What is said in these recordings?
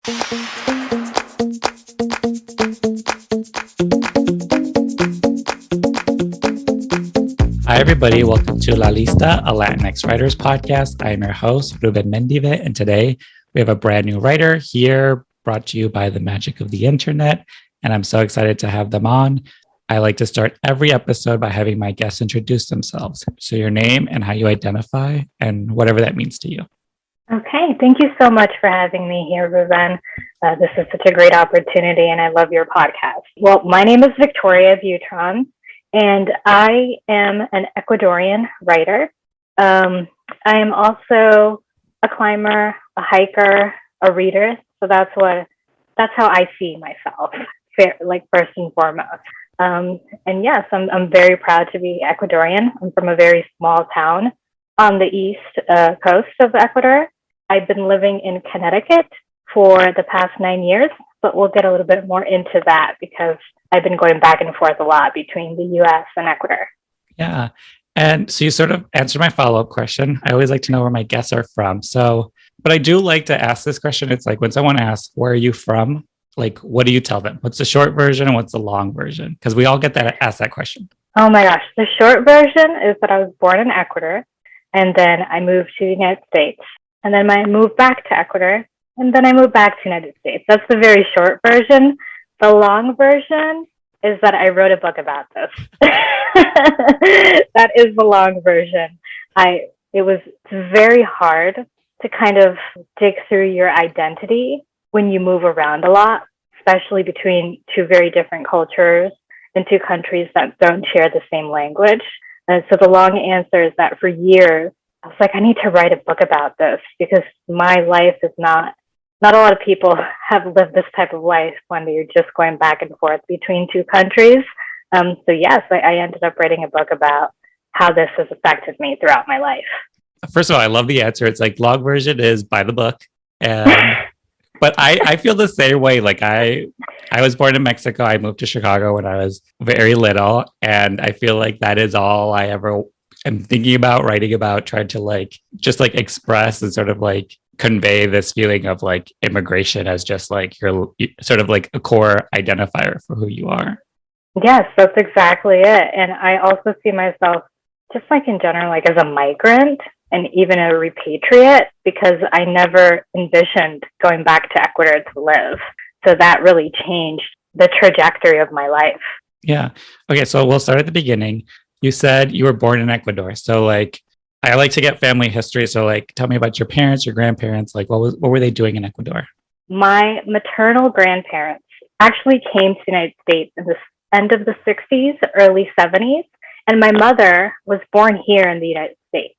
Hi, everybody. Welcome to La Lista, a LatinX writers podcast. I am your host, Ruben mendive, and today we have a brand new writer here brought to you by the magic of the internet. And I'm so excited to have them on. I like to start every episode by having my guests introduce themselves. So your name and how you identify and whatever that means to you. Okay, thank you so much for having me here, Ruben. This is such a great opportunity, and I love your podcast. Well, my name is Victoria Buitron, and I am an Ecuadorian writer. I am also a climber, a hiker, a reader. So that's how I see myself, like first and foremost. And yes, I'm very proud to be Ecuadorian. I'm from a very small town on the east coast of Ecuador. I've been living in Connecticut for the past 9 years, but we'll get a little bit more into that because I've been going back and forth a lot between the US and Ecuador. Yeah. And so you sort of answered my follow-up question. I always like to know where my guests are from. But I do like to ask this question. It's like when someone asks, where are you from? Like, what do you tell them? What's the short version and what's the long version? Because we all get asked that question. Oh my gosh. The short version is that I was born in Ecuador and then I moved to the United States. And then I moved back to Ecuador, and then I moved back to the United States. That's the very short version. The long version is that I wrote a book about this. That is the long version. It was very hard to kind of dig through your identity when you move around a lot, especially between two very different cultures and two countries that don't share the same language. And so the long answer is that for years, I was like, I need to write a book about this because my life is not a lot of people have lived this type of life when you're just going back and forth between two countries. So yes, I ended up writing a book about how this has affected me throughout my life. First of all, I love the answer. It's like long version is buy the book. But I feel the same way. Like I was born in Mexico. I moved to Chicago when I was very little. And I feel like that is all I ever am thinking about, writing about, trying to just express and sort of convey this feeling of immigration as just your sort of a core identifier for who you are. Yes, that's exactly it. And I also see myself just in general, as a migrant and even a repatriate, because I never envisioned going back to Ecuador to live. So that really changed the trajectory of my life. Yeah. Okay. So we'll start at the beginning. You said you were born in Ecuador. So I like to get family history. So tell me about your parents, your grandparents. What were they doing in Ecuador? My maternal grandparents actually came to the United States in the end of the 60s, early 70s. And my mother was born here in the United States.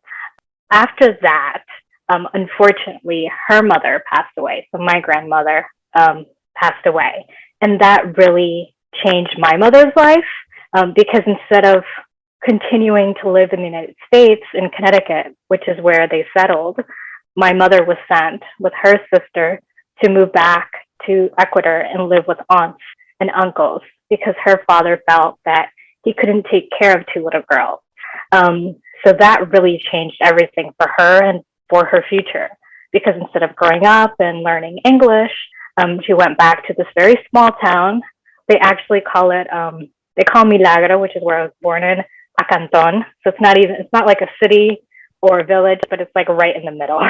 After that, unfortunately, her mother passed away. So my grandmother passed away. And that really changed my mother's life because instead of continuing to live in the United States in Connecticut, which is where they settled, my mother was sent with her sister to move back to Ecuador and live with aunts and uncles because her father felt that he couldn't take care of two little girls. So that really changed everything for her and for her future because instead of growing up and learning English, she went back to this very small town. They actually call it, they call Milagro, which is where I was born in, a canton. So it's not like a city or a village, but it's right in the middle.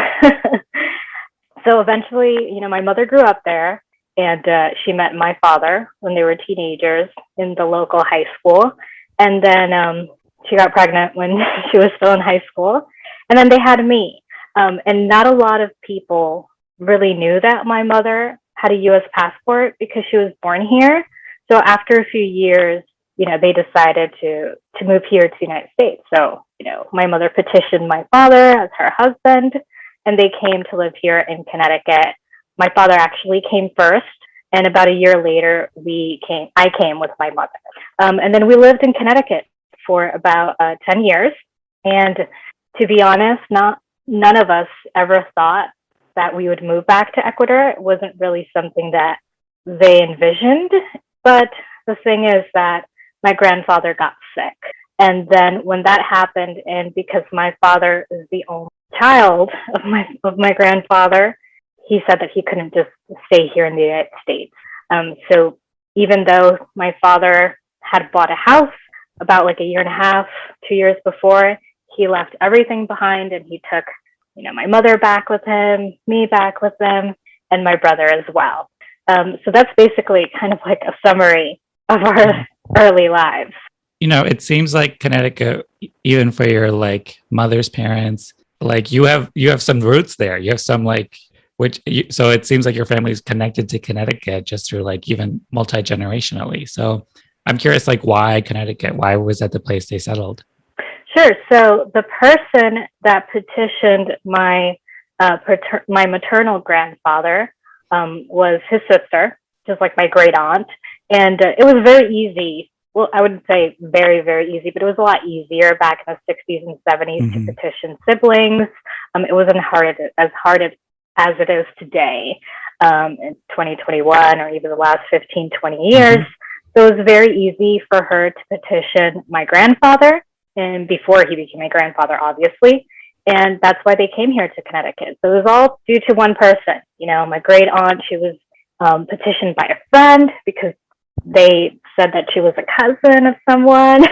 So eventually, my mother grew up there and she met my father when they were teenagers in the local high school. And then she got pregnant when she was still in high school. And then they had me. And not a lot of people really knew that my mother had a U.S. passport because she was born here. So after a few years, they decided to move here to the United States. So, my mother petitioned my father as her husband, and they came to live here in Connecticut. My father actually came first, and about a year later, I came with my mother. And then we lived in Connecticut for about 10 years. And to be honest, none of us ever thought that we would move back to Ecuador. It wasn't really something that they envisioned. But the thing is that my grandfather got sick. And then when that happened, and because my father is the only child of my grandfather, he said that he couldn't just stay here in the United States. So even though my father had bought a house about like a year and a half, 2 years before, he left everything behind and he took, my mother back with him, me back with him, and my brother as well. So that's basically kind of like a summary of our early lives. It seems like Connecticut, even for your like mother's parents, like you have some roots there. You have some like, so it seems like your family's connected to Connecticut just through like even multi-generationally. So I'm curious, like why Connecticut? Why was that the place they settled? Sure. So the person that petitioned my maternal grandfather was his sister, just like my great aunt. And it was very easy. Well, I wouldn't say very, very easy, but it was a lot easier back in the 60s and 70s to petition siblings. It wasn't as hard as it is today in 2021 or even the last 15, 20 years. So it was very easy for her to petition my grandfather, and before he became my grandfather, obviously. And that's why they came here to Connecticut. So it was all due to one person. My great aunt, she was petitioned by a friend because they said that she was a cousin of someone.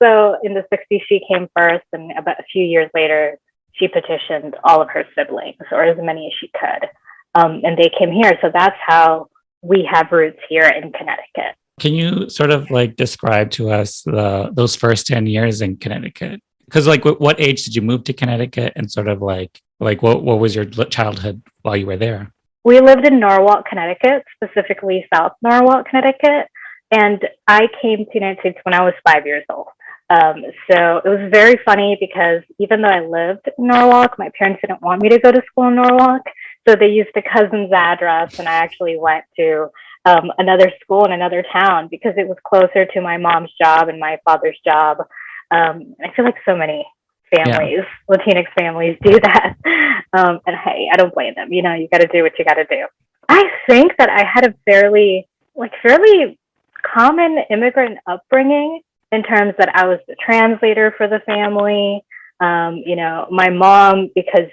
So in the 60s, she came first, and about a few years later, she petitioned all of her siblings, or as many as she could. And they came here. So that's how we have roots here in Connecticut. Can you sort of like describe to us those first 10 years in Connecticut? Because like what age did you move to Connecticut, and sort of like what was your childhood while you were there? We lived in Norwalk, Connecticut, specifically South Norwalk, Connecticut. And I came to the United States when I was 5 years old. So it was very funny because even though I lived in Norwalk, my parents didn't want me to go to school in Norwalk. So they used a cousin's address, and I actually went to another school in another town because it was closer to my mom's job and my father's job. I feel like so many families, Latinx families, do that. And hey, I don't blame them. You got to do what you got to do. I think that I had a fairly common immigrant upbringing in terms that I was the translator for the family. My mom, because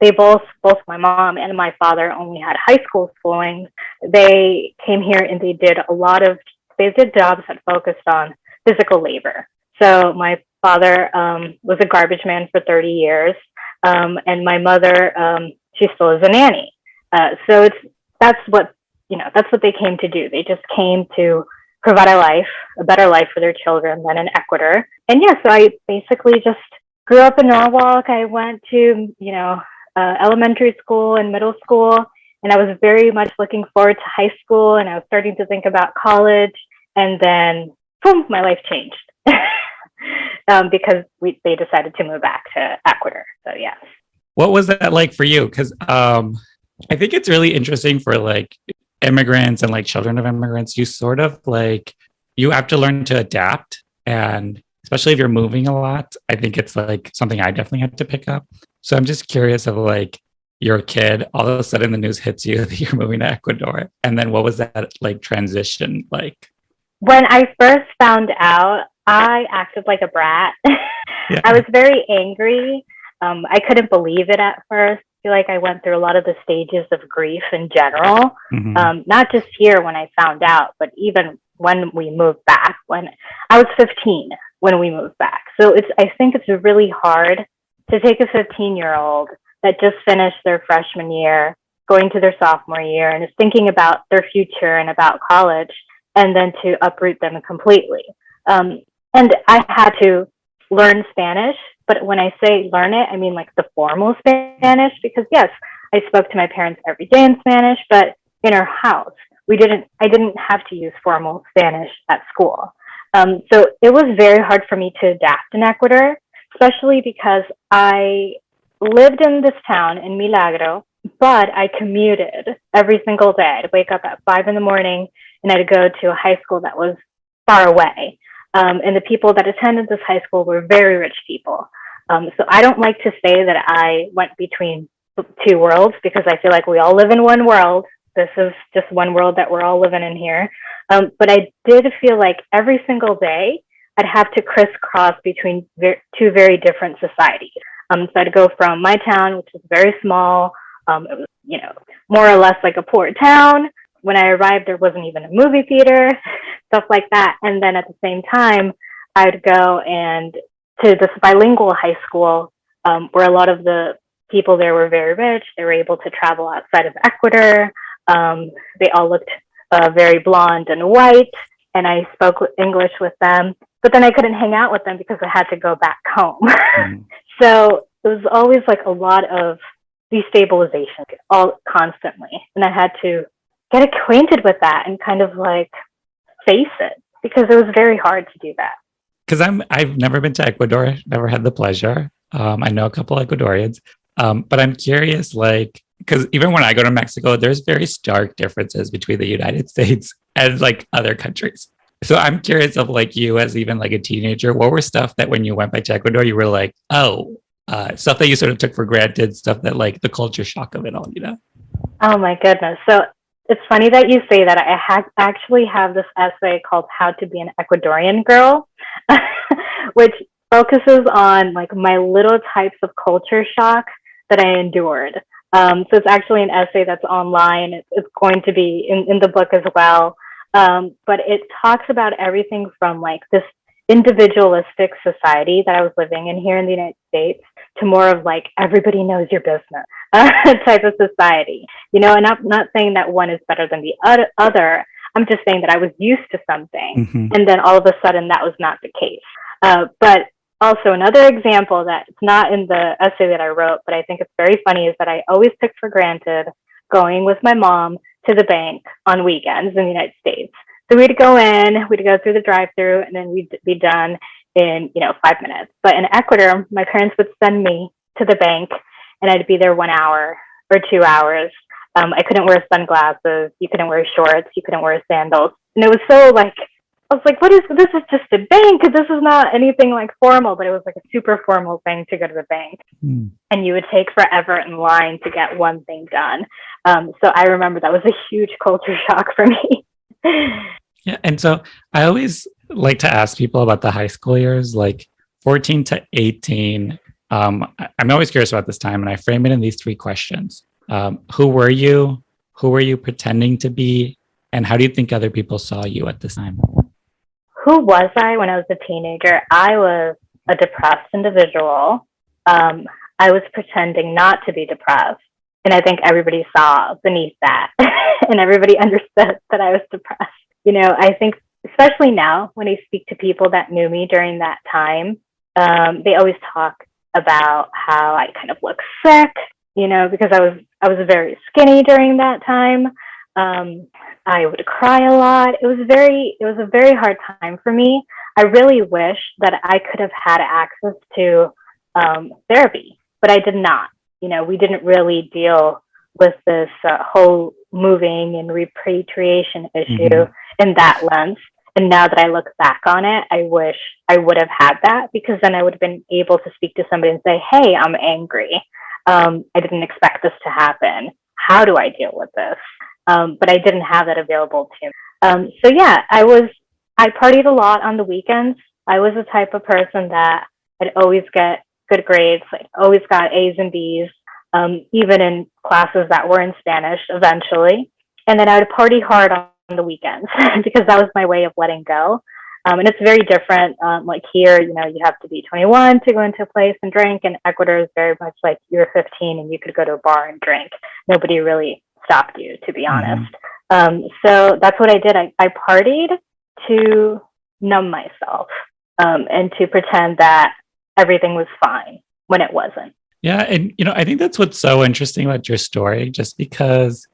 they both my mom and my father only had high school schooling, they came here and they did jobs that focused on physical labor. So my father was a garbage man for 30 years, and my mother, she still is a nanny. So that's what they came to do. They just came to provide a better life for their children than in Ecuador. And so I basically just grew up in Norwalk. I went to, elementary school and middle school, and I was very much looking forward to high school, and I was starting to think about college, and then, boom, my life changed. Because they decided to move back to Ecuador. So, yes. What was that like for you? Because I think it's really interesting for like immigrants and like children of immigrants. You sort of like, you have to learn to adapt. And especially if you're moving a lot, I think it's like something I definitely had to pick up. So I'm just curious of like, you're a kid, all of a sudden the news hits you that you're moving to Ecuador. And then what was that like transition like? When I first found out, I acted like a brat. Yeah. I was very angry. I couldn't believe it at first. I feel like I went through a lot of the stages of grief in general, not just here when I found out, but even when we moved back. When I was 15 when we moved back. So I think it's really hard to take a 15-year-old that just finished their freshman year, going to their sophomore year, and is thinking about their future and about college, and then to uproot them completely. And I had to learn Spanish, but when I say learn it, I mean like the formal Spanish, because yes, I spoke to my parents every day in Spanish, but in our house, I didn't have to use formal Spanish at school. So it was very hard for me to adapt in Ecuador, especially because I lived in this town in Milagro, but I commuted every single day. I'd wake up at 5 a.m. and I'd go to a high school that was far away. And the people that attended this high school were very rich people. So I don't like to say that I went between two worlds, because I feel like we all live in one world. This is just one world that we're all living in here. But I did feel like every single day I'd have to crisscross between two very different societies. So I'd go from my town, which is very small, It was, more or less like a poor town. When I arrived, there wasn't even a movie theater, stuff like that. And then at the same time, I'd go and to this bilingual high school, where a lot of the people there were very rich. They were able to travel outside of Ecuador. They all looked very blonde and white, and I spoke English with them. But then I couldn't hang out with them because I had to go back home. So it was always like a lot of destabilization, all constantly, and I had to get acquainted with that and kind of like face it, because it was very hard to do that. Because I've never been to Ecuador, never had the pleasure. I know a couple Ecuadorians, but I'm curious, like, because even when I go to Mexico, there's very stark differences between the United States and like other countries. So I'm curious of like you as even like a teenager, what were stuff that when you went back to Ecuador, you were like, oh, stuff that you sort of took for granted, stuff that like the culture shock of it all, you know? Oh my goodness. So it's funny that you say that. I actually have this essay called How to Be an Ecuadorian Girl, which focuses on like my little types of culture shock that I endured. So it's actually an essay that's online. It's going to be in the book as well. But it talks about everything from like this individualistic society that I was living in here in the United States to more of like everybody knows your business type of society, and I'm not saying that one is better than the other. I'm just saying that I was used to something, and then all of a sudden that was not the case. But also another example that it's not in the essay that I wrote, but I think it's very funny, is that I always took for granted going with my mom to the bank on weekends in the United States. So we'd go through the drive-through, and then we'd be done in 5 minutes. But in Ecuador, my parents would send me to the bank, and I'd be there 1 hour or 2 hours. I couldn't wear sunglasses. You couldn't wear shorts. You couldn't wear sandals. And it was so like, I was like, what is this? Is just a bank. This is not anything like formal, but it was like a super formal thing to go to the bank. And you would take forever in line to get one thing done. So I remember that was a huge culture shock for me. Yeah. And so I always like to ask people about the high school years, like 14 to 18. I'm always curious about this time, and I frame it in these 3 questions. Who were you? Who were you pretending to be? And how do you think other people saw you at this time? Who was I when I was a teenager? I was a depressed individual. I was pretending not to be depressed. And I think everybody saw beneath that and everybody understood that I was depressed. I think especially now when I speak to people that knew me during that time, they always talk about how I kind of look sick, because I was very skinny during that time. I would cry a lot. It was a very hard time for me. I really wish that I could have had access to therapy, but I did not. We didn't really deal with this whole moving and repatriation issue in that lens. And now that I look back on it, I wish I would have had that, because then I would have been able to speak to somebody and say, hey, I'm angry. I didn't expect this to happen. How do I deal with this? But I didn't have that available to me. So yeah, I partied a lot on the weekends. I was the type of person that I'd always get good grades. I always got A's and B's, even in classes that were in Spanish eventually. And then I would party hard on the weekends because that was my way of letting go. And it's very different. Like here, you have to be 21 to go into a place and drink. And Ecuador is very much like you're 15 and you could go to a bar and drink. Nobody really stopped you, to be honest. So that's what I did. I partied to numb myself and to pretend that everything was fine when it wasn't. Yeah. And, I think that's what's so interesting about your story, just because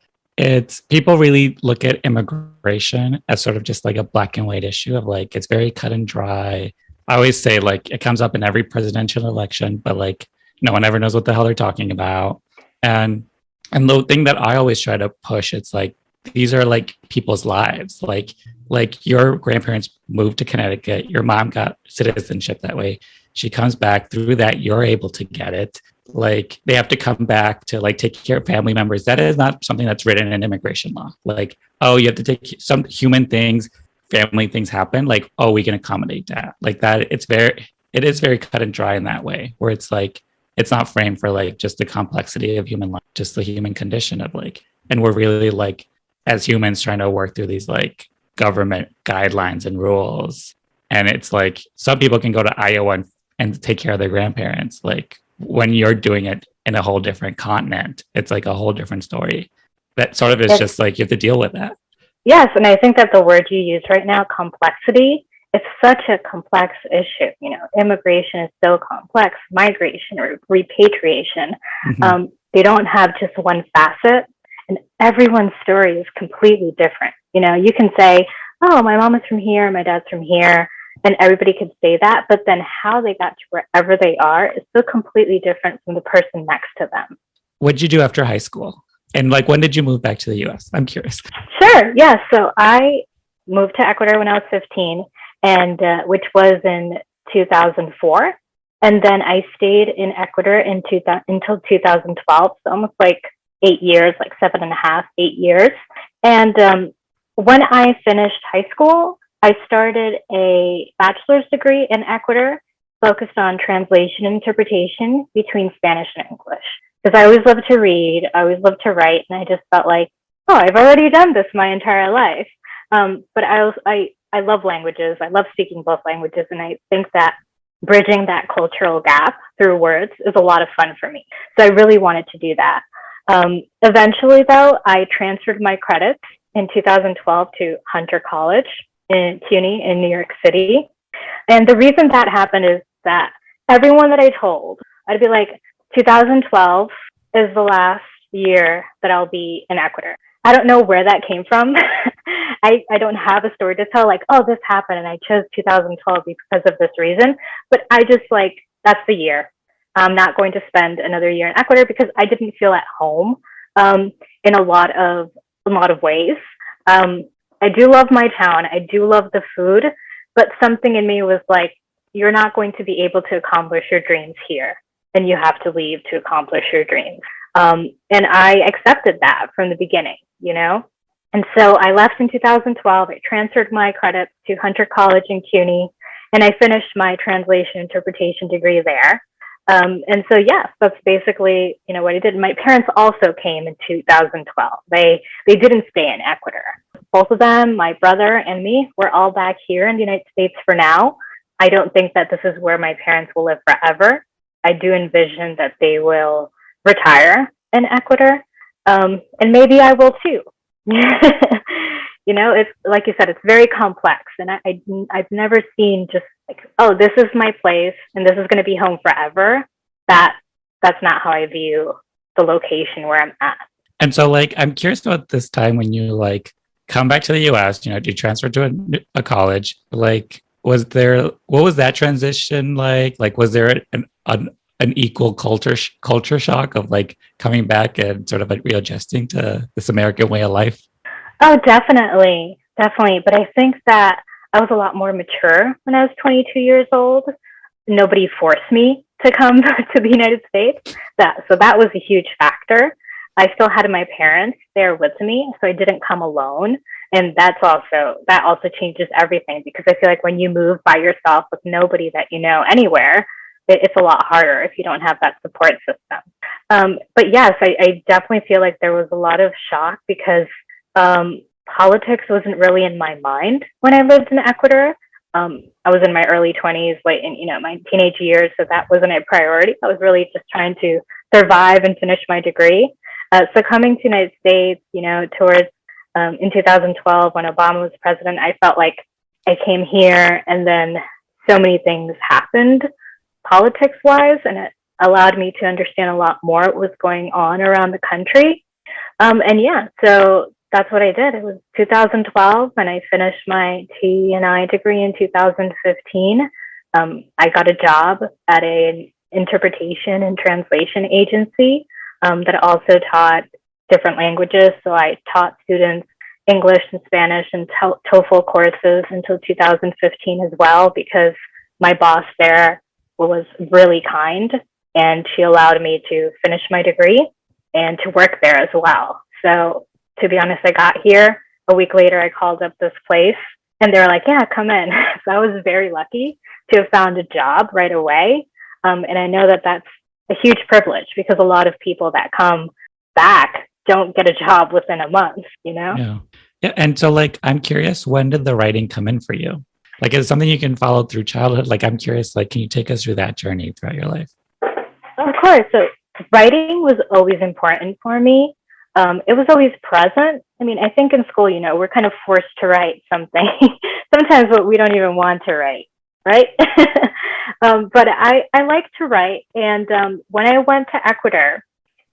people really look at immigration as sort of just like a black and white issue of like, it's very cut and dry. I always say like, it comes up in every presidential election, but like, no one ever knows what the hell they're talking about. And the thing that I always try to push, it's like, these are like people's lives. Like your grandparents moved to Connecticut, your mom got citizenship that way. She comes back through that, you're able to get it. Like they have to come back to like take care of family members. That is not something that's written in immigration law. Like, oh, you have to take some human things, family things happen. Like, oh, we can accommodate that. Like that, it is very cut and dry in that way, where it's like, it's not framed for like just the complexity of human life, just the human condition of like, and we're really like, as humans trying to work through these like government guidelines and rules. And it's like, some people can go to Iowa and take care of their grandparents. Like when you're doing it in a whole different continent, it's like a whole different story. That sort of is just like, you have to deal with that. Yes, and I think that the word you use right now, complexity, it's such a complex issue. You know, immigration is so complex, migration or repatriation. Mhm. They don't have just one facet, and everyone's story is completely different. You know, you can say, oh, my mom is from here, my dad's from here, and everybody could say that, but then how they got to wherever they are is so completely different from the person next to them. What'd you do after high school? And like, when did you move back to the US? I'm curious. Sure. Yeah. So I moved to Ecuador when I was 15, and which was in 2004. And then I stayed in Ecuador until 2012. So almost like 8 years, like 7.5, 8 years. And when I finished high school, I started a bachelor's degree in Ecuador focused on translation and interpretation between Spanish and English. Because I always loved to read, I always loved to write, and I just felt like, oh, I've already done this my entire life. But I love languages. I love speaking both languages, and I think that bridging that cultural gap through words is a lot of fun for me. So I really wanted to do that. Eventually, though, I transferred my credits in 2012 to Hunter College in CUNY in New York City. And the reason that happened is that everyone that I told, I'd be like, 2012 is the last year that I'll be in Ecuador. I don't know where that came from. I don't have a story to tell like, oh, this happened and I chose 2012 because of this reason. But I just like, that's the year. I'm not going to spend another year in Ecuador because I didn't feel at home in a lot of ways. I do love my town. I do love the food, but something in me was like, you're not going to be able to accomplish your dreams here, and you have to leave to accomplish your dreams. And I accepted that from the beginning, you know? And so I left in 2012. I transferred my credits to Hunter College in CUNY, and I finished my translation interpretation degree there. And so, yes, that's basically, you know, what I did. My parents also came in 2012. They didn't stay in Ecuador. Both of them, my brother and me, we're all back here in the United States for now. I don't think that this is where my parents will live forever. I do envision that they will retire in Ecuador, and maybe I will too. You know, it's like you said, it's very complex, and I've never seen just like, oh, this is my place, and this is going to be home forever. That's not how I view the location where I'm at. And so, like, I'm curious about this time when you like come back to the US, you know, you transfer to a college. Like, what was that transition like? Like, was there an equal culture shock of like coming back and sort of like readjusting to this American way of life? Oh, definitely. Definitely. But I think that I was a lot more mature when I was 22 years old. Nobody forced me to come to the United States. So that was a huge factor. I still had my parents there with me, so I didn't come alone. And that also changes everything, because I feel like when you move by yourself with nobody that you know anywhere, it's a lot harder if you don't have that support system. But yes, I definitely feel like there was a lot of shock because politics wasn't really in my mind when I lived in Ecuador. I was in my early 20s, late in, you know, my teenage years, so that wasn't a priority. I was really just trying to survive and finish my degree. So coming to the United States, you know, towards in 2012 when Obama was president, I felt like I came here and then so many things happened politics-wise, and it allowed me to understand a lot more what was going on around the country. And yeah, so that's what I did. It was 2012, and I finished my T&I degree in 2015. I got a job at an interpretation and translation agency that also taught different languages. So I taught students English and Spanish and TOEFL courses until 2015 as well, because my boss there was really kind, and she allowed me to finish my degree and to work there as well. So to be honest, I got here. A week later, I called up this place, and they were like, yeah, come in. So I was very lucky to have found a job right away. And I know that that's a huge privilege because a lot of people that come back don't get a job within a month, you know? Yeah. Yeah. And so, like, I'm curious, when did the writing come in for you? Like, is it something you can follow through childhood? Like, I'm curious, like, can you take us through that journey throughout your life? Of course. So writing was always important for me. It was always present. I mean, I think in school, you know, we're kind of forced to write something sometimes what we don't even want to write, right? But I like to write. And when I went to Ecuador,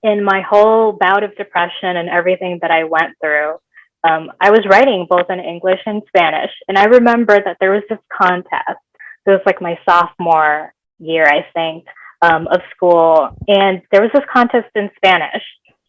in my whole bout of depression and everything that I went through, I was writing both in English and Spanish. And I remember that there was this contest. It was like my sophomore year, I think, of school. And there was this contest in Spanish.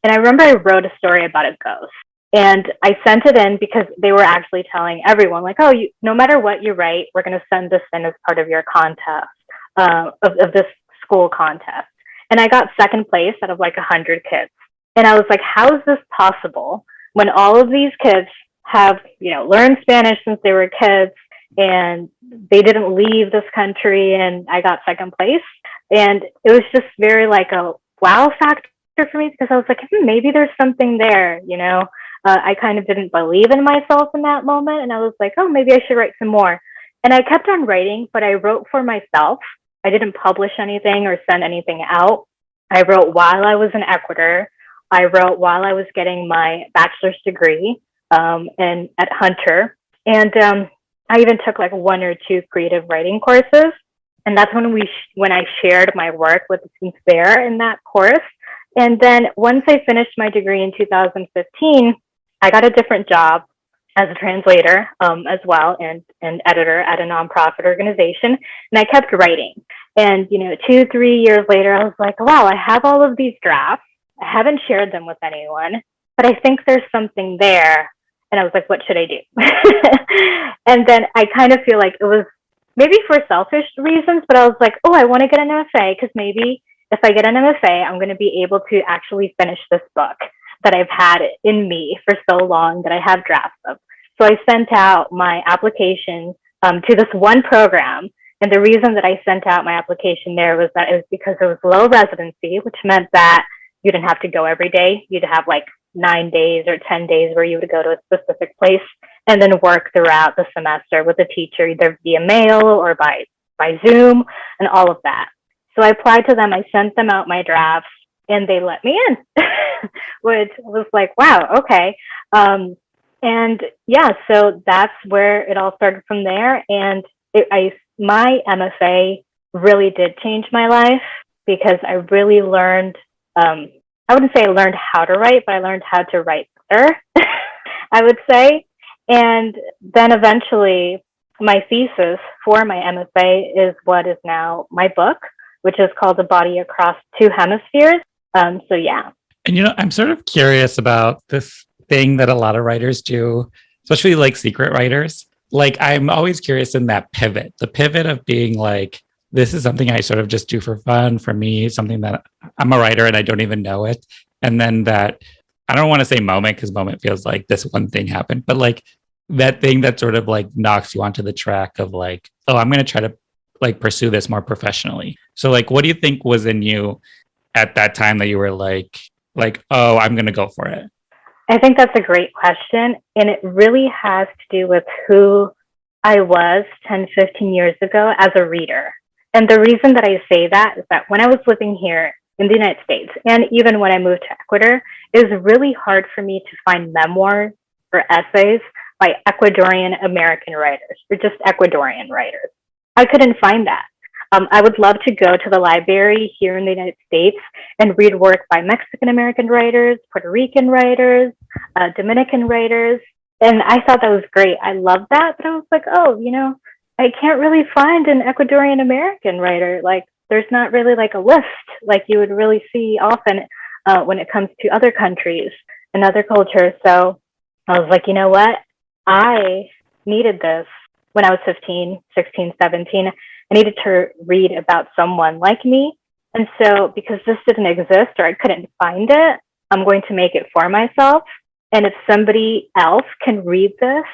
And I remember I wrote a story about a ghost. And I sent it in because they were actually telling everyone, like, oh, no matter what you write, we're going to send this in as part of your contest, of this school contest. And I got second place out of like 100 kids. And I was like, how is this possible when all of these kids have, you know, learned Spanish since they were kids and they didn't leave this country, and I got second place? And it was just very like a wow factor for me because I was like, maybe there's something there, you know? I kind of didn't believe in myself in that moment. And I was like, oh, maybe I should write some more. And I kept on writing, but I wrote for myself. I didn't publish anything or send anything out. I wrote while I was in Ecuador. I wrote while I was getting my bachelor's degree and at Hunter. And I even took like 1 or 2 creative writing courses. And that's when I shared my work with the students there in that course. And then once I finished my degree in 2015, I got a different job as a translator as well, and editor at a nonprofit organization. And I kept writing. And, you know, 2-3 years later, I was like, wow, I have all of these drafts. I haven't shared them with anyone, but I think there's something there. And I was like, what should I do? And then I kind of feel like it was maybe for selfish reasons, but I was like, oh, I want to get an MFA because maybe if I get an MFA, I'm going to be able to actually finish this book that I've had in me for so long that I have drafts of. So I sent out my application to this one program. And the reason that I sent out my application there was that it was because it was low residency, which meant that you didn't have to go every day. You'd have like 9 days or 10 days where you would go to a specific place and then work throughout the semester with a teacher, either via mail or by Zoom and all of that. So I applied to them. I sent them out my drafts and they let me in, which was like, wow, okay. And yeah, so that's where it all started from there. And my MFA really did change my life because I really learned, I wouldn't say I learned how to write, but I learned how to write better, I would say. And then eventually my thesis for my MFA is what is now my book, which is called The Body Across Two Hemispheres. So yeah. And, you know, I'm sort of curious about this thing that a lot of writers do, especially like secret writers. Like, I'm always curious in that pivot, the pivot of being like, this is something I sort of just do for fun, for me, something that I'm a writer and I don't even know it. And then that, I don't want to say moment because moment feels like this one thing happened, but like that thing that sort of like knocks you onto the track of like, oh, I'm going to try to like pursue this more professionally. So like, what do you think was in you at that time that you were like, oh, I'm going to go for it? I think that's a great question. And it really has to do with who I was 10, 15 years ago as a reader. And the reason that I say that is that when I was living here in the United States, and even when I moved to Ecuador, it was really hard for me to find memoirs or essays by Ecuadorian American writers or just Ecuadorian writers. I couldn't find that. I would love to go to the library here in the United States and read work by Mexican American writers, Puerto Rican writers, Dominican writers. And I thought that was great. I loved that. But I was like, oh, you know, I can't really find an Ecuadorian American writer. Like, there's not really like a list like you would really see often when it comes to other countries and other cultures. So I was like, you know what? I needed this when I was 15, 16, 17. I needed to read about someone like me. And so because this didn't exist or I couldn't find it, I'm going to make it for myself. And if somebody else can read this,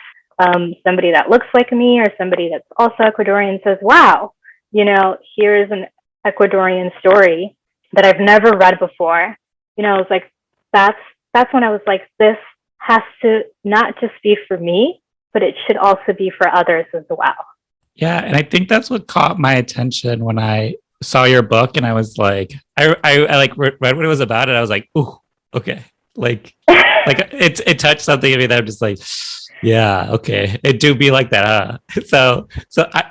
somebody that looks like me or somebody that's also Ecuadorian says, wow, you know, here's an Ecuadorian story that I've never read before. I was like, that's when I was like, this has to not just be for me, but it should also be for others as well. Yeah, and I think that's what caught my attention when I saw your book, and I was like, I like read what it was about, and I was like, ooh, okay, it touched something in me that I'm just like, yeah, okay, it do be like that, huh? So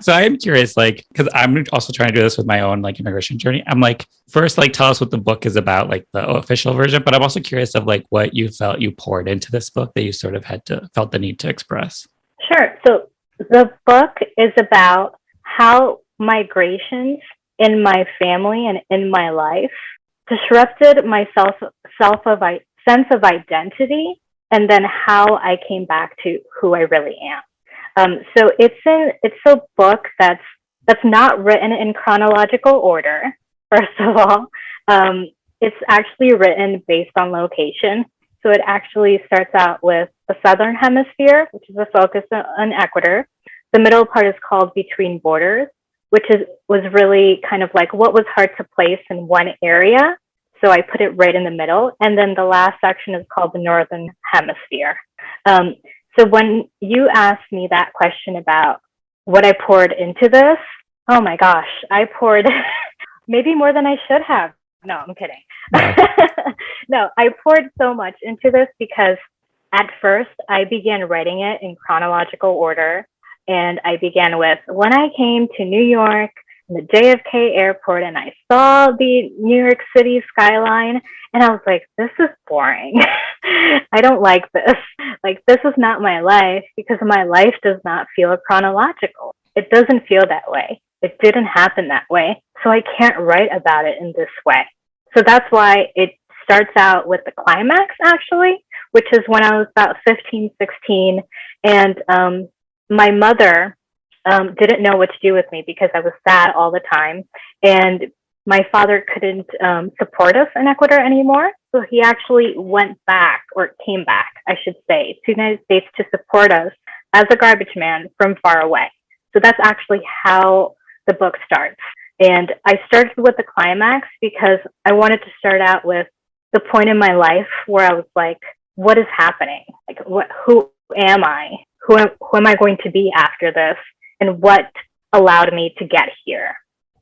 I am curious, like, because I'm also trying to do this with my own like immigration journey. I'm like, first, like, tell us what the book is about, like the official version, but I'm also curious of like what you felt you poured into this book that you sort of felt the need to express. Sure. So the book is about how migrations in my family and in my life disrupted my sense of identity, and then how I came back to who I really am. So it's a book that's not written in chronological order. First of all, it's actually written based on location. So it actually starts out with the southern hemisphere, which is a focus on Ecuador. The middle part is called Between Borders, was really kind of like what was hard to place in one area. So I put it right in the middle. And then the last section is called the Northern Hemisphere. So when you asked me that question about what I poured into this, oh my gosh, I poured maybe more than I should have. No, I'm kidding. Yeah. No, I poured so much into this because at first I began writing it in chronological order. And I began with when I came to New York, the JFK airport, and I saw the New York City skyline, and I was like, this is boring. I don't like this. Like, this is not my life, because my life does not feel chronological. It doesn't feel that way. It didn't happen that way. So I can't write about it in this way. So that's why it starts out with the climax, actually, which is when I was about 15, 16, and my mother didn't know what to do with me because I was sad all the time. And my father couldn't support us in Ecuador anymore. So he actually went back, or came back, I should say, to the United States to support us as a garbage man from far away. So that's actually how the book starts. And I started with the climax because I wanted to start out with the point in my life where I was like, what is happening? Like, who am I? Who am I going to be after this? And what allowed me to get here?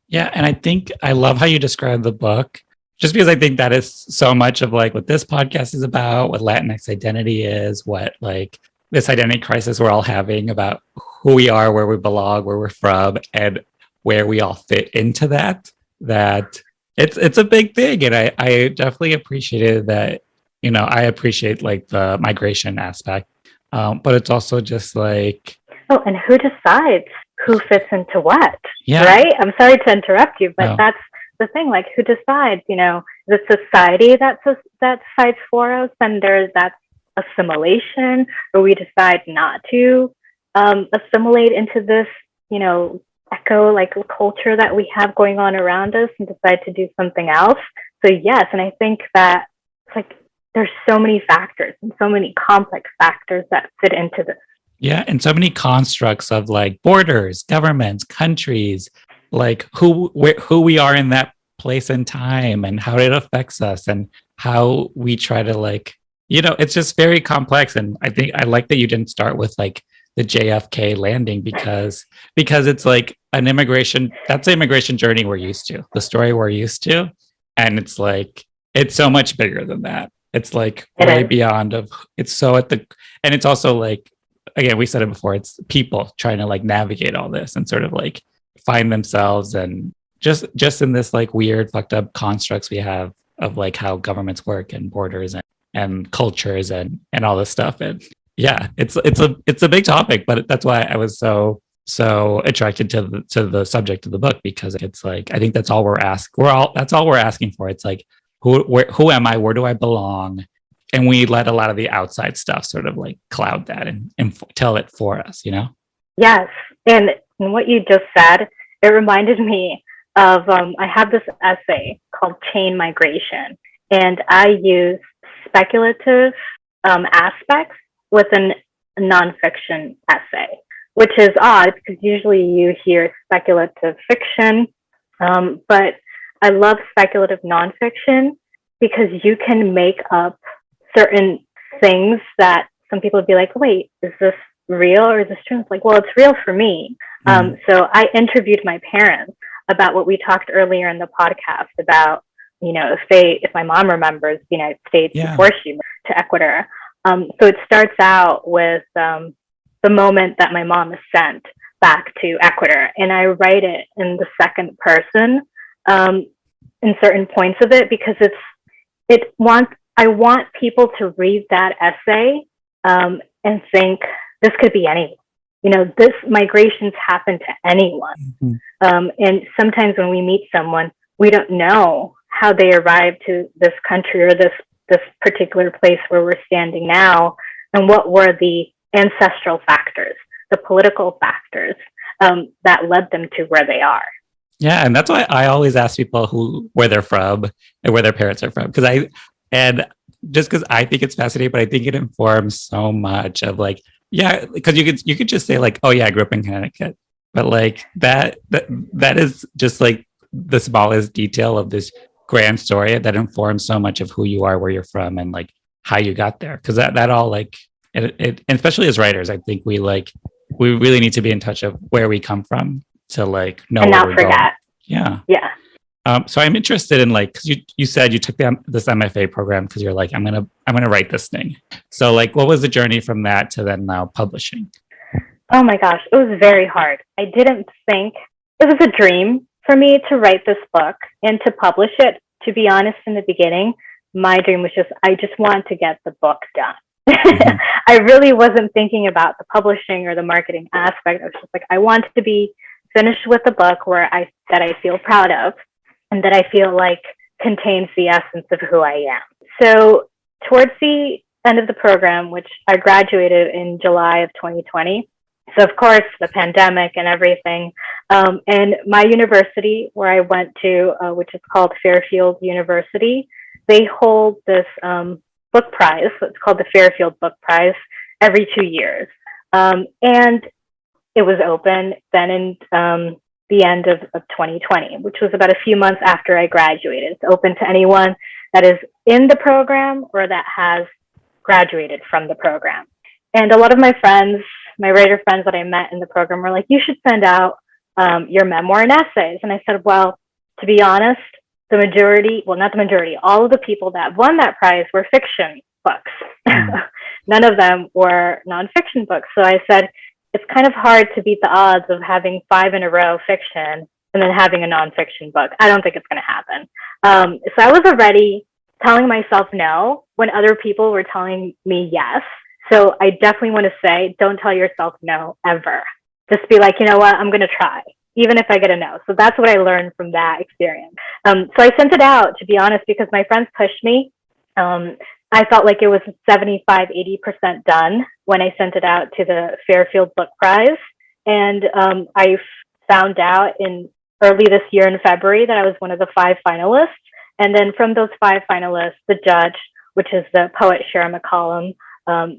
Yeah, and I think I love how you describe the book, just because I think that is so much of like what this podcast is about, what Latinx identity is, what like this identity crisis we're all having about who we are, where we belong, where we're from, and where we all fit into that. That it's a big thing, and I definitely appreciated that. I appreciate like the migration aspect, but it's also just like, oh, and who decides who fits into what? Yeah. Right? I'm sorry to interrupt you, but No. that's the thing. Like, who decides? The society that fights for us, and that's assimilation, or we decide not to assimilate into this, echo like culture that we have going on around us, and decide to do something else. So yes, and I think that it's like there's so many factors and so many complex factors that fit into this. Yeah, and so many constructs of like borders, governments, countries, like who we are in that place and time, and how it affects us, and how we try to like, it's just very complex. And I think I like that you didn't start with like the JFK landing because it's like that's the immigration journey we're used to, the story we're used to, and it's like it's so much bigger than that. It's like way beyond of it's so at the and it's also like, again, we said it before, it's people trying to like navigate all this and sort of like find themselves, and just in this like weird fucked up constructs we have of like how governments work and borders and cultures and all this stuff. And yeah, it's a big topic, but that's why I was so attracted to the subject of the book, because it's like I think that's all that's all we're asking for. It's like who am I? Where do I belong? And we let a lot of the outside stuff sort of like cloud that and tell it for us, Yes. And what you just said, it reminded me of, I have this essay called Chain Migration, and I use speculative aspects within a nonfiction essay, which is odd because usually you hear speculative fiction. But I love speculative nonfiction because you can make up certain things that some people would be like, wait, is this real or is this true? It's like, well, it's real for me. So I interviewed my parents about what we talked earlier in the podcast about, if my mom remembers the United States before she moved to Ecuador. So it starts out with the moment that my mom is sent back to Ecuador, and I write it in the second person in certain points of it because I want people to read that essay and think this could be anyone. This migrations happen to anyone. And sometimes when we meet someone, we don't know how they arrived to this country or this particular place where we're standing now, and what were the ancestral factors, the political factors that led them to where they are. Yeah, and that's why I always ask people where they're from and where their parents are from, because I think it's fascinating, but I think it informs so much of because you could just say like, oh yeah, I grew up in Connecticut, but like that is just like the smallest detail of this grand story that informs so much of who you are, where you're from, and like how you got there. Because that all like it, especially as writers, I think we really need to be in touch of where we come from to like know and where not we're forget. Going. Yeah. So I'm interested in like, because you said you took this MFA program because you're like, I'm gonna write this thing. So like, what was the journey from that to then now publishing? Oh my gosh, it was very hard. I didn't think it was a dream for me to write this book and to publish it. To be honest, in the beginning, my dream was I just wanted to get the book done. Mm-hmm. I really wasn't thinking about the publishing or the marketing aspect. I was just like, I want to be finished with a book that I feel proud of and that I feel like contains the essence of who I am. So towards the end of the program, which I graduated in July of 2020, so of course the pandemic and everything, and my university where I went to, which is called Fairfield University, they hold this book prize. So it's called the Fairfield Book Prize every 2 years. And it was open then in the end of 2020, which was about a few months after I graduated. It's open to anyone that is in the program or that has graduated from the program. And a lot of my friends, my writer friends that I met in the program were like, you should send out your memoir and essays. And I said, well, to be honest, not the majority, all of the people that won that prize were fiction books. None of them were nonfiction books. So I said, it's kind of hard to beat the odds of having 5 in a row fiction and then having a nonfiction book. I don't think it's going to happen. So I was already telling myself no when other people were telling me yes. So I definitely want to say, don't tell yourself no ever. Just be like, you know what, I'm going to try, even if I get a no. So that's what I learned from that experience. So I sent it out, to be honest, because my friends pushed me. I felt like it was 75-80% done when I sent it out to the Fairfield Book Prize. And I found out early this year in February that I was one of the 5 finalists. And then from those 5 finalists, the judge, which is the poet Shara McCollum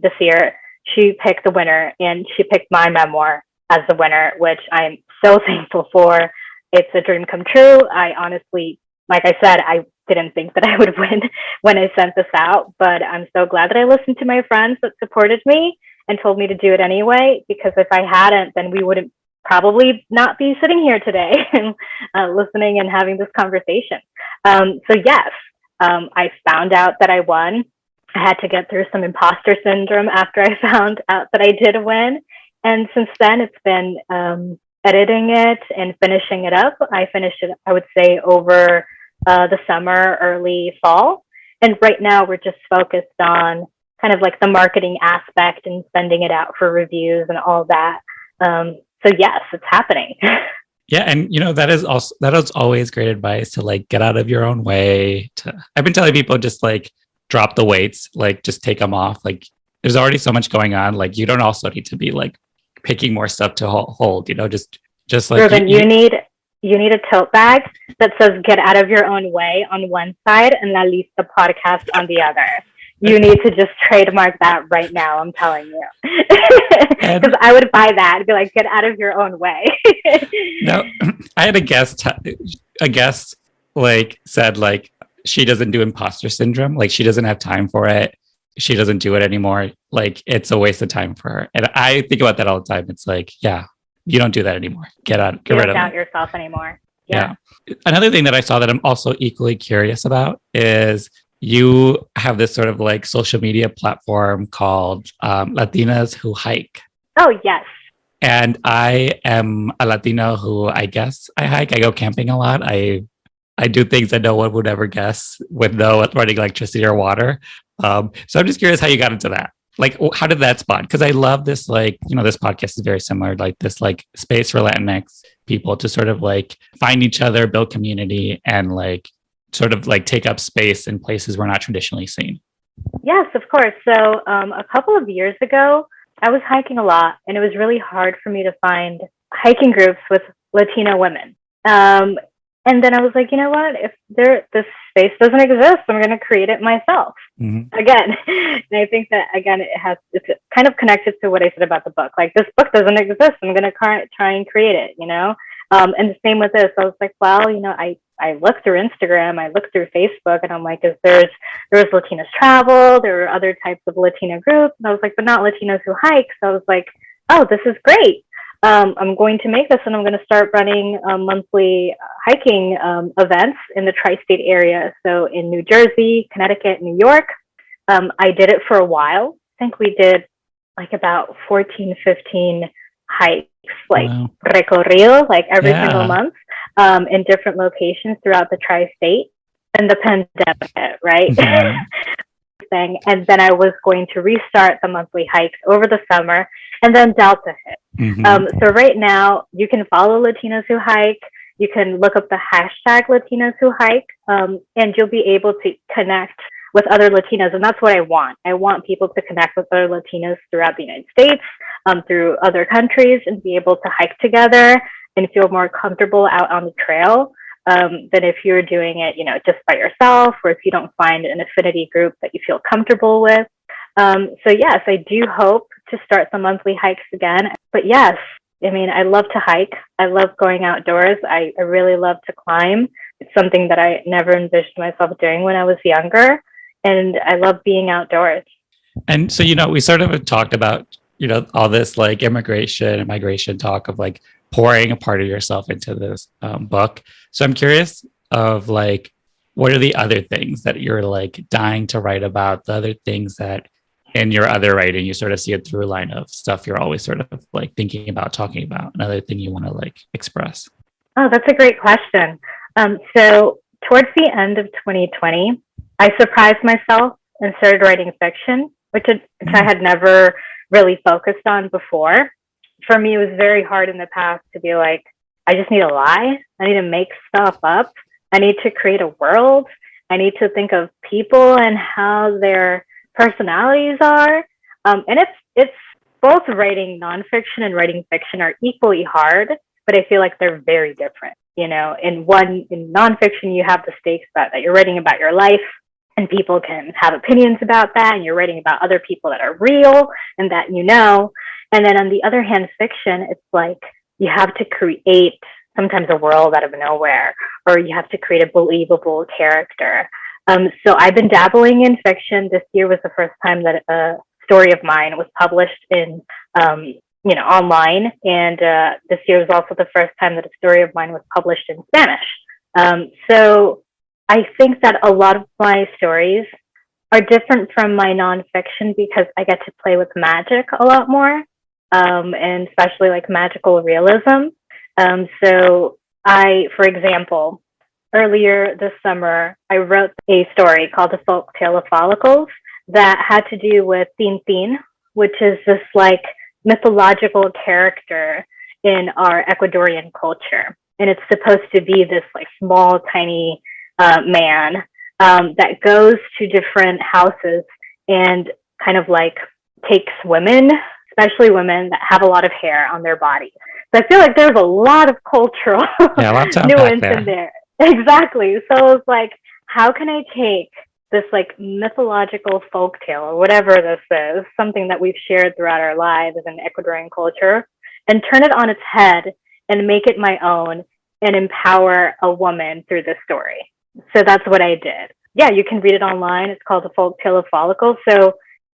this year, she picked the winner, and she picked my memoir as the winner, which I'm so thankful for. It's a dream come true. I honestly, like I said, I didn't think that I would win when I sent this out, but I'm so glad that I listened to my friends that supported me and told me to do it anyway, because if I hadn't, then we wouldn't probably not be sitting here today and listening and having this conversation. So yes, I found out that I won. I had to get through some imposter syndrome after I found out that I did win. And since then, it's been editing it and finishing it up. I finished it, I would say, over the summer, early fall. And right now we're just focused on kind of like the marketing aspect and sending it out for reviews and all that. So yes, it's happening. Yeah. And that is always great advice to like get out of your own way. I've been telling people just like drop the weights, like just take them off. Like there's already so much going on. Like you don't also need to be like picking more stuff to hold, just like Ruben, you need a tote bag that says "Get out of your own way" on one side and La Lista podcast on the other. You need to just trademark that right now. I'm telling you, because I would buy that and be like, "Get out of your own way." No, I had a guest like said like she doesn't do imposter syndrome, like she doesn't have time for it, she doesn't do it anymore, like it's a waste of time for her. And I think about that all the time. It's like, yeah, you don't do that anymore. Get You rid don't of doubt it. yourself anymore. Yeah. Another thing that I saw that I'm also equally curious about is you have this sort of like social media platform called Latinas Who Hike. Oh, yes. And I am a Latino who I guess I hike. I go camping a lot. I do things that no one would ever guess with no running electricity or water. So I'm just curious how you got into that. Like, how did that spawn? Because I love this, like, this podcast is very similar, like this, like, space for Latinx people to sort of like find each other, build community, and like sort of like take up space in places we're not traditionally seen. Yes, of course. So a couple of years ago, I was hiking a lot, and it was really hard for me to find hiking groups with Latino women. And then I was like, you know what? If this space doesn't exist, I'm going to create it myself. Mm-hmm. Again, and I think that again, it's kind of connected to what I said about the book. Like, this book doesn't exist, I'm going to try and create it. And the same with this. I was like, well, I looked through Instagram, I looked through Facebook, and I'm like, there was Latinos Travel, there were other types of Latino groups, and I was like, but not Latinos Who Hike. So I was like, oh, this is great. I'm going to make this, and I'm going to start running monthly hiking events in the tri-state area. So in New Jersey, Connecticut, New York. I did it for a while. I think we did like about 14, 15 hikes, like wow. Recorrido, like every single month in different locations throughout the tri-state. And the pandemic hit, right? Mm-hmm. And then I was going to restart the monthly hikes over the summer, and then Delta hit. Mm-hmm. So right now, you can follow Latinos Who Hike. You can look up the hashtag Latinos Who Hike, and you'll be able to connect with other Latinos. And that's what I want. I want people to connect with other Latinos throughout the United States, through other countries, and be able to hike together and feel more comfortable out on the trail. Than if you're doing it, just by yourself, or if you don't find an affinity group that you feel comfortable with. So yes, I do hope to start the monthly hikes again. But yes, I mean, I love to hike. I love going outdoors. I really love to climb. It's something that I never envisioned myself doing when I was younger. And I love being outdoors. And so, we sort of talked about, all this like immigration and migration talk of like pouring a part of yourself into this book. So I'm curious of like, what are the other things that you're like dying to write about? The other things that in your other writing, you sort of see a through line of stuff you're always sort of like thinking about, talking about, another thing you want to like express? Oh, that's a great question. So towards the end of 2020, I surprised myself and started writing fiction, which I had never really focused on before. For me, it was very hard in the past to be like, I just need to lie. I need to make stuff up. I need to create a world. I need to think of people and how their personalities are. And it's both writing nonfiction and writing fiction are equally hard, but I feel like they're very different. In nonfiction, you have the stakes that you're writing about your life, and people can have opinions about that, and you're writing about other people that are real and that And then on the other hand, fiction, it's like you have to create sometimes a world out of nowhere, or you have to create a believable character. So I've been dabbling in fiction. This year was the first time that a story of mine was published in, online. And this year was also the first time that a story of mine was published in Spanish. So I think that a lot of my stories are different from my nonfiction because I get to play with magic a lot more. And especially like magical realism. So for example, earlier this summer, I wrote a story called The Folk Tale of Follicles that had to do with Tintin, which is this like mythological character in our Ecuadorian culture. And it's supposed to be this like small, tiny man that goes to different houses and kind of like takes women, especially women that have a lot of hair on their bodies. So I feel like there's a lot of cultural nuance in there. Exactly. So I was like, how can I take this like mythological folktale or whatever this is, something that we've shared throughout our lives in Ecuadorian culture, and turn it on its head and make it my own and empower a woman through this story. So that's what I did. Yeah, you can read it online. It's called The Folk Tale of Follicle. So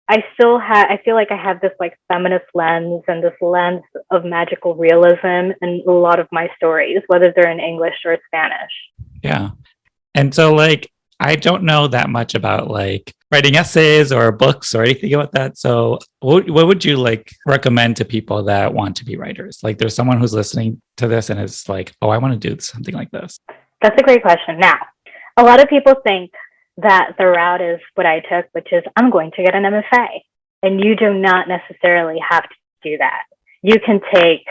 I feel like I have this like feminist lens and this lens of magical realism in a lot of my stories, whether they're in English or Spanish. Yeah. And so like I don't know that much about like writing essays or books or anything about that. So what would you like recommend to people that want to be writers? Like there's someone who's listening to this and is like, oh, I want to do something like this. That's a great question. Now, a lot of people think that the route is what I took, which is I'm going to get an MFA. And you do not necessarily have to do that. You can take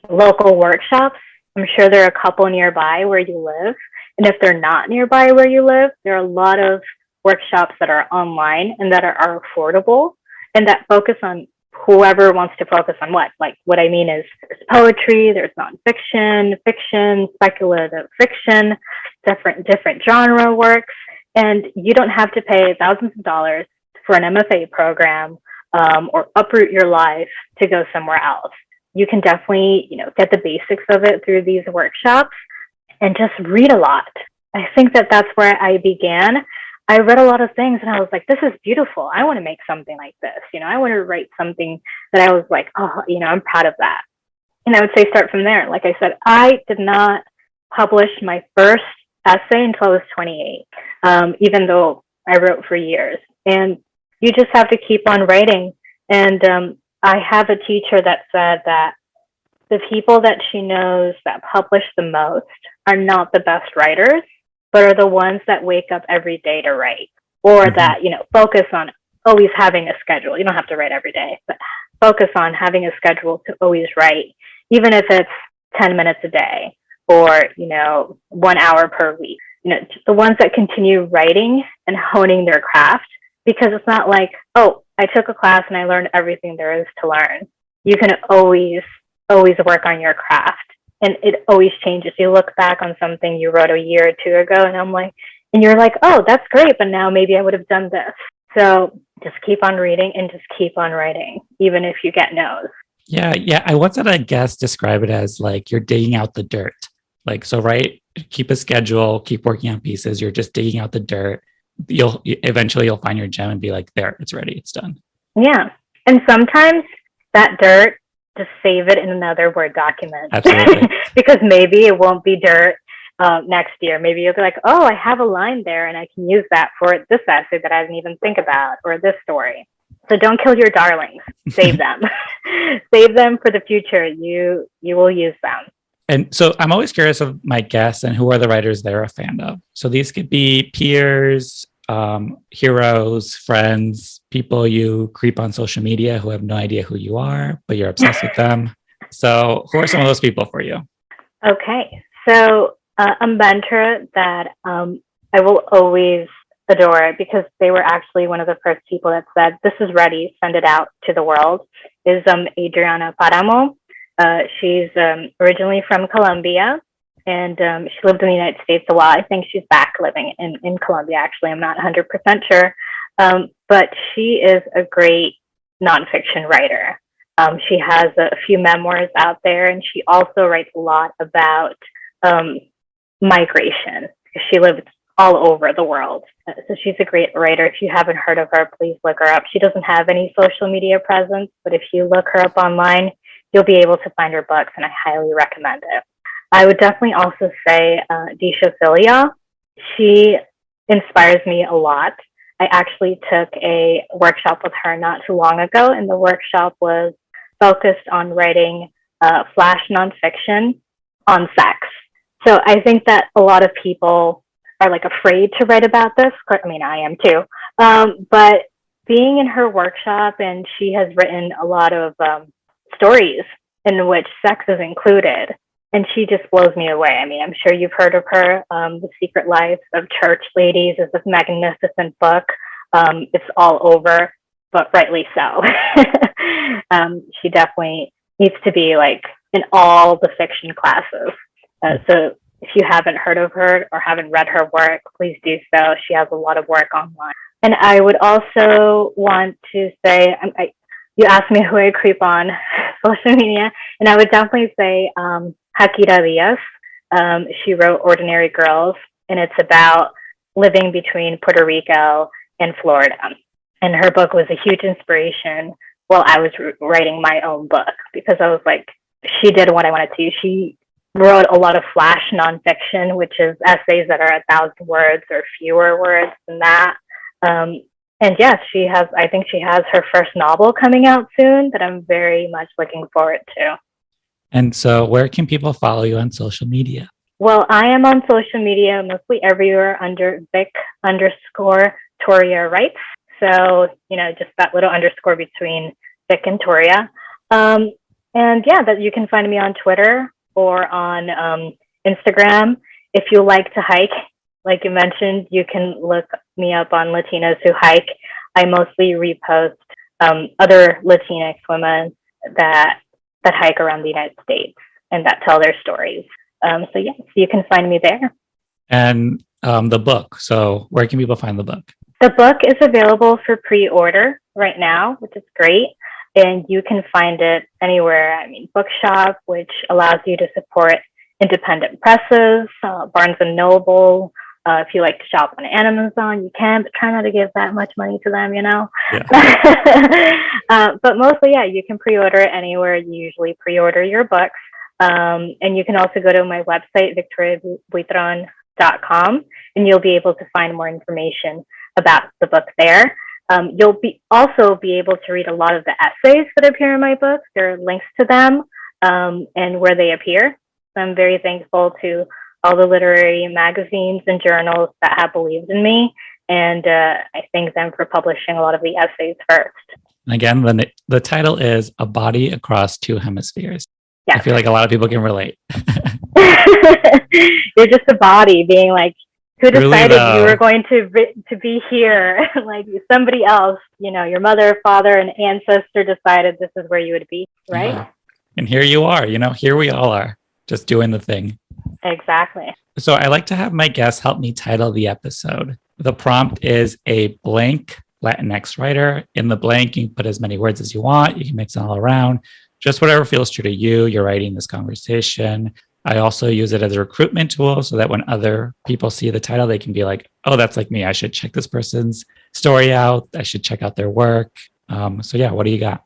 local workshops. I'm sure there are a couple nearby where you live. And if they're not nearby where you live, there are a lot of workshops that are online and that are affordable and that focus on whoever wants to focus on what. Like what I mean is there's poetry, there's nonfiction, fiction, speculative fiction, different genre works. And you don't have to pay thousands of dollars for an MFA program or uproot your life to go somewhere else. You can definitely, get the basics of it through these workshops and just read a lot. I think that that's where I began. I read a lot of things and I was like, this is beautiful. I want to make something like this. I want to write something that I was like, oh, I'm proud of that. And I would say start from there. Like I said, I did not publish my first essay until I was 28, even though I wrote for years. And you just have to keep on writing. And I have a teacher that said that the people that she knows that publish the most are not the best writers, but are the ones that wake up every day to write, or that, focus on always having a schedule. You don't have to write every day, but focus on having a schedule to always write, even if it's 10 minutes a day or, 1 hour per week. The ones that continue writing and honing their craft, because it's not like, oh, I took a class and I learned everything there is to learn. You can always work on your craft. And it always changes. You look back on something you wrote a year or two ago, and you're like, oh, that's great, but now maybe I would have done this. So just keep on reading and just keep on writing, even if you get no's. Yeah. I once had a guest describe it as like you're digging out the dirt. Like, so keep a schedule, keep working on pieces. You're just digging out the dirt. Eventually you'll find your gem and be like, there, it's ready, it's done. Yeah. And sometimes that dirt, just save it in another Word document. Absolutely. Because maybe it won't be dirt next year. Maybe you'll be like, oh, I have a line there and I can use that for this essay that I didn't even think about, or this story. So don't kill your darlings. Save them. Save them for the future. You will use them. And so I'm always curious of my guests and who are the writers they're a fan of. So these could be peers, heroes, friends, people you creep on social media who have no idea who you are, but you're obsessed with them. So who are some of those people for you? Okay. So a mentor that I will always adore, because they were actually one of the first people that said, this is ready, send it out to the world, is Adriana Paramo. She's originally from Colombia, and she lived in the United States a while. I think she's back living in Colombia, actually. I'm not 100% sure. But she is a great nonfiction writer. She has a few memoirs out there, and she also writes a lot about migration. She lived all over the world. So she's a great writer. If you haven't heard of her, please look her up. She doesn't have any social media presence, but if you look her up online, you'll be able to find her books, and I highly recommend it. I would definitely also say Disha Philia. She inspires me a lot. I actually took a workshop with her not too long ago, and the workshop was focused on writing flash nonfiction on sex. So I think that a lot of people are like afraid to write about this. I mean, I am too. But being in her workshop, and she has written a lot of stories in which sex is included, and she just blows me away. I mean, I'm sure you've heard of her. The Secret Lives of Church Ladies is a magnificent book. It's all over, but rightly so. She definitely needs to be like in all the fiction classes. So if you haven't heard of her or haven't read her work, please do so. She has a lot of work online. And I would also want to say, you asked me who I creep on social media, and I would definitely say Hakira Diaz. She wrote Ordinary Girls, and it's about living between Puerto Rico and Florida. And her book was a huge inspiration while I was writing my own book, because I was like, she did what I wanted to. She wrote a lot of flash nonfiction, which is essays that are 1,000 words or fewer words than that. And yes, I think she has her first novel coming out soon that I'm very much looking forward to. And so where can people follow you on social media? Well, I am on social media mostly everywhere under Vic_Toria Writes. So, just that little underscore between Vic and Toria. And yeah, that you can find me on Twitter or on Instagram. If you like to hike, like you mentioned, you can look me up on Latinas Who Hike. I mostly repost other Latinx women that hike around the United States and that tell their stories. So yes, you can find me there. And the book. So where can people find the book? The book is available for pre-order right now, which is great. And you can find it anywhere. Bookshop, which allows you to support independent presses, Barnes and Noble. If you like to shop on Amazon, you can, but try not to give that much money to them, Yeah. But mostly, yeah, you can pre-order it anywhere you usually pre-order your books. And you can also go to my website, victoriabuitron.com, and you'll be able to find more information about the book there. You'll also be able to read a lot of the essays that appear in my book. There are links to them and where they appear. So I'm very thankful to all the literary magazines and journals that have believed in me. And I thank them for publishing a lot of the essays first. Again, the title is A Body Across Two Hemispheres. Yes. I feel like a lot of people can relate. You're just a body being like, who decided really, you were going to be here? Like somebody else, your mother, father, and ancestor decided this is where you would be, right? Yeah. And here you are, here we all are, just doing the thing. Exactly. So I like to have my guests help me title the episode. The prompt is a blank Latinx writer. In the blank, you can put as many words as you want. You can mix it all around. Just whatever feels true to you. You're writing this conversation. I also use it as a recruitment tool so that when other people see the title, they can be like, oh, that's like me. I should check this person's story out. I should check out their work. So yeah, what do you got?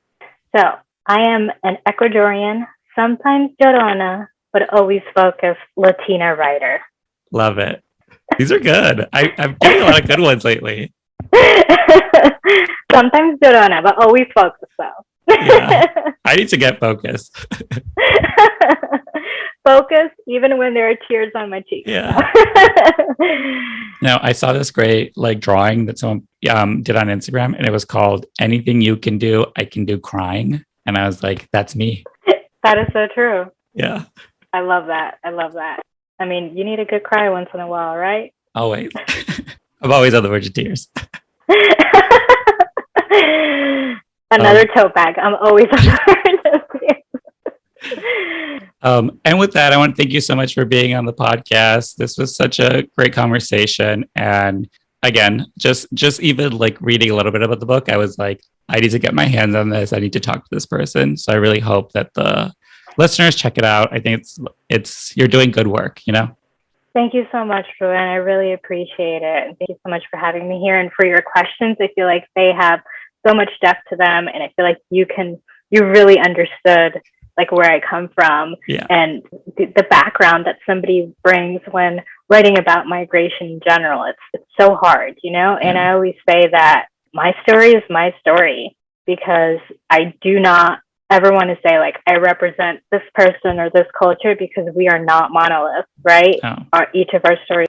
So I am an Ecuadorian, sometimes Llorona, but always focused Latina writer. Love it. These are good. I'm getting a lot of good ones lately. Sometimes Llorona, but always focused though. Yeah, I need to get focused. Focus even when there are tears on my cheeks. Yeah. Now I saw this great drawing that someone did on Instagram, and it was called "Anything You Can Do, I Can Do Crying," and I was like, "That's me." That is so true. Yeah. I love that. I mean, you need a good cry once in a while, right? Always. I'm always on the verge of tears. Another tote bag. I'm always on the verge of tears. And with that, I want to thank you so much for being on the podcast. This was such a great conversation. And again, just even reading a little bit about the book, I was like, I need to get my hands on this. I need to talk to this person. So I really hope that the listeners check it out. I think it's you're doing good work, Thank you so much, Ruben. I really appreciate it. And thank you so much for having me here and for your questions. I feel like they have so much depth to them. And I feel like you really understood where I come from and the background that somebody brings when writing about migration in general. It's so hard, and I always say that my story is my story, because I do not ever want to say I represent this person or this culture, because we are not monoliths, right? Oh. Each of our stories